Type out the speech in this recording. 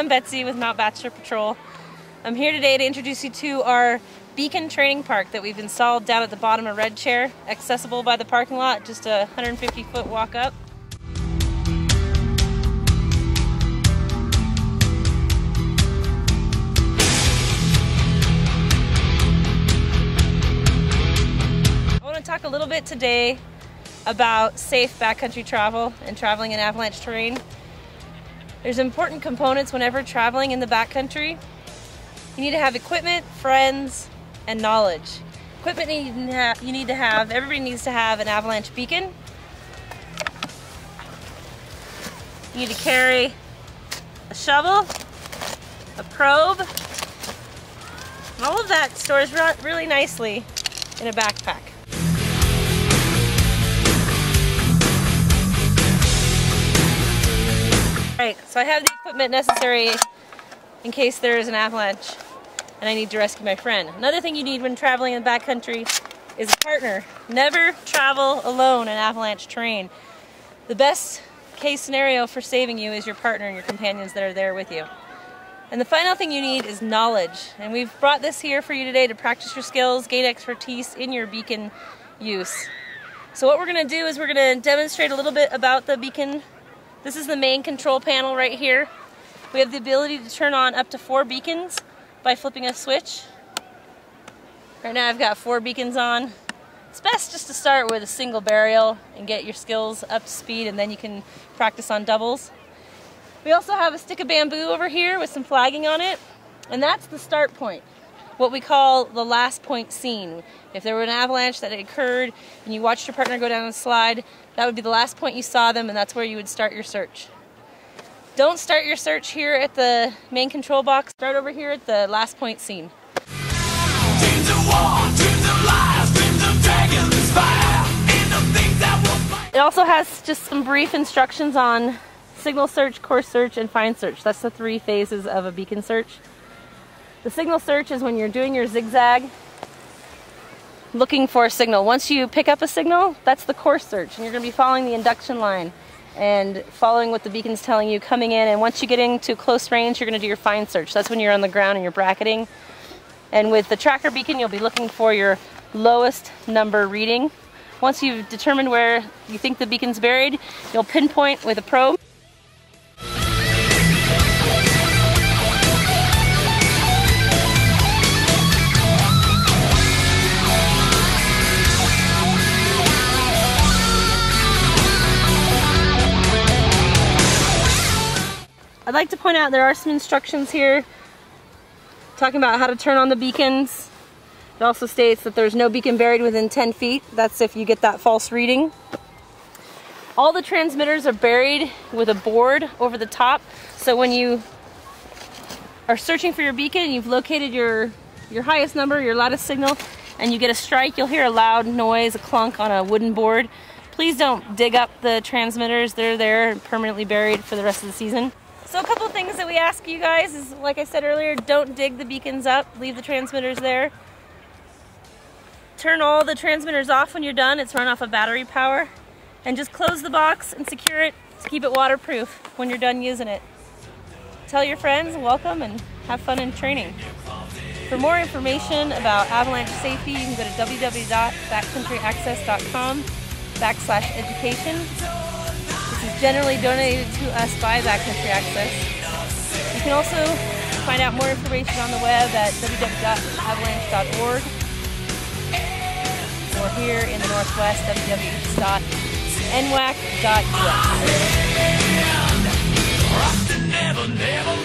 I'm Betsy with Mount Bachelor Patrol. I'm here today to introduce you to our beacon training park that we've installed down at the bottom of Red Chair, accessible by the parking lot, just a 150-foot walk up. I want to talk a little bit today about safe backcountry travel and traveling in avalanche terrain. There's important components whenever traveling in the backcountry. You need to have equipment, friends, and knowledge. Equipment you need to have, everybody needs to have an avalanche beacon. You need to carry a shovel, a probe, and all of that stores really nicely in a backpack. Alright, so I have the equipment necessary in case there is an avalanche and I need to rescue my friend. Another thing you need when traveling in the backcountry is a partner. Never travel alone in avalanche terrain. The best case scenario for saving you is your partner and your companions that are there with you. And the final thing you need is knowledge. And we've brought this here for you today to practice your skills, gain expertise in your beacon use. So what we're going to do is we're going to demonstrate a little bit about the beacon. This is the main control panel right here. We have the ability to turn on up to 4 beacons by flipping a switch. Right now I've got 4 beacons on. It's best just to start with a single burial and get your skills up to speed, and then you can practice on doubles. We also have a stick of bamboo over here with some flagging on it, and that's the start point, what we call the last point scene. If there were an avalanche that had occurred and you watched your partner go down the slide, that would be the last point you saw them, and that's where you would start your search. Don't start your search here at the main control box. Start over here at the last point scene. It also has just some brief instructions on signal search, course search, and find search. That's the 3 phases of a beacon search. The signal search is when you're doing your zigzag, looking for a signal. Once you pick up a signal, that's the course search, and you're going to be following the induction line and following what the beacon's telling you coming in. And once you get into close range, you're going to do your find search. That's when you're on the ground and you're bracketing. And with the tracker beacon, you'll be looking for your lowest number reading. Once you've determined where you think the beacon's buried, you'll pinpoint with a probe. I'd like to point out there are some instructions here talking about how to turn on the beacons. It also states that there's no beacon buried within 10 feet. That's if you get that false reading. All the transmitters are buried with a board over the top. So when you are searching for your beacon, you've located your highest number, your loudest signal, and you get a strike, you'll hear a loud noise, a clunk on a wooden board. Please don't dig up the transmitters. They're there permanently buried for the rest of the season. So a couple of things that we ask you guys is, like I said earlier, don't dig the beacons up, leave the transmitters there. Turn all the transmitters off when you're done, it's run off of battery power. And just close the box and secure it to keep it waterproof when you're done using it. Tell your friends, welcome, and have fun in training. For more information about avalanche safety, you can go to www.backcountryaccess.com/education. This is generally donated to us by Backcountry Access. You can also find out more information on the web at www.avalanche.org, or here in the Northwest, www.nwac.us.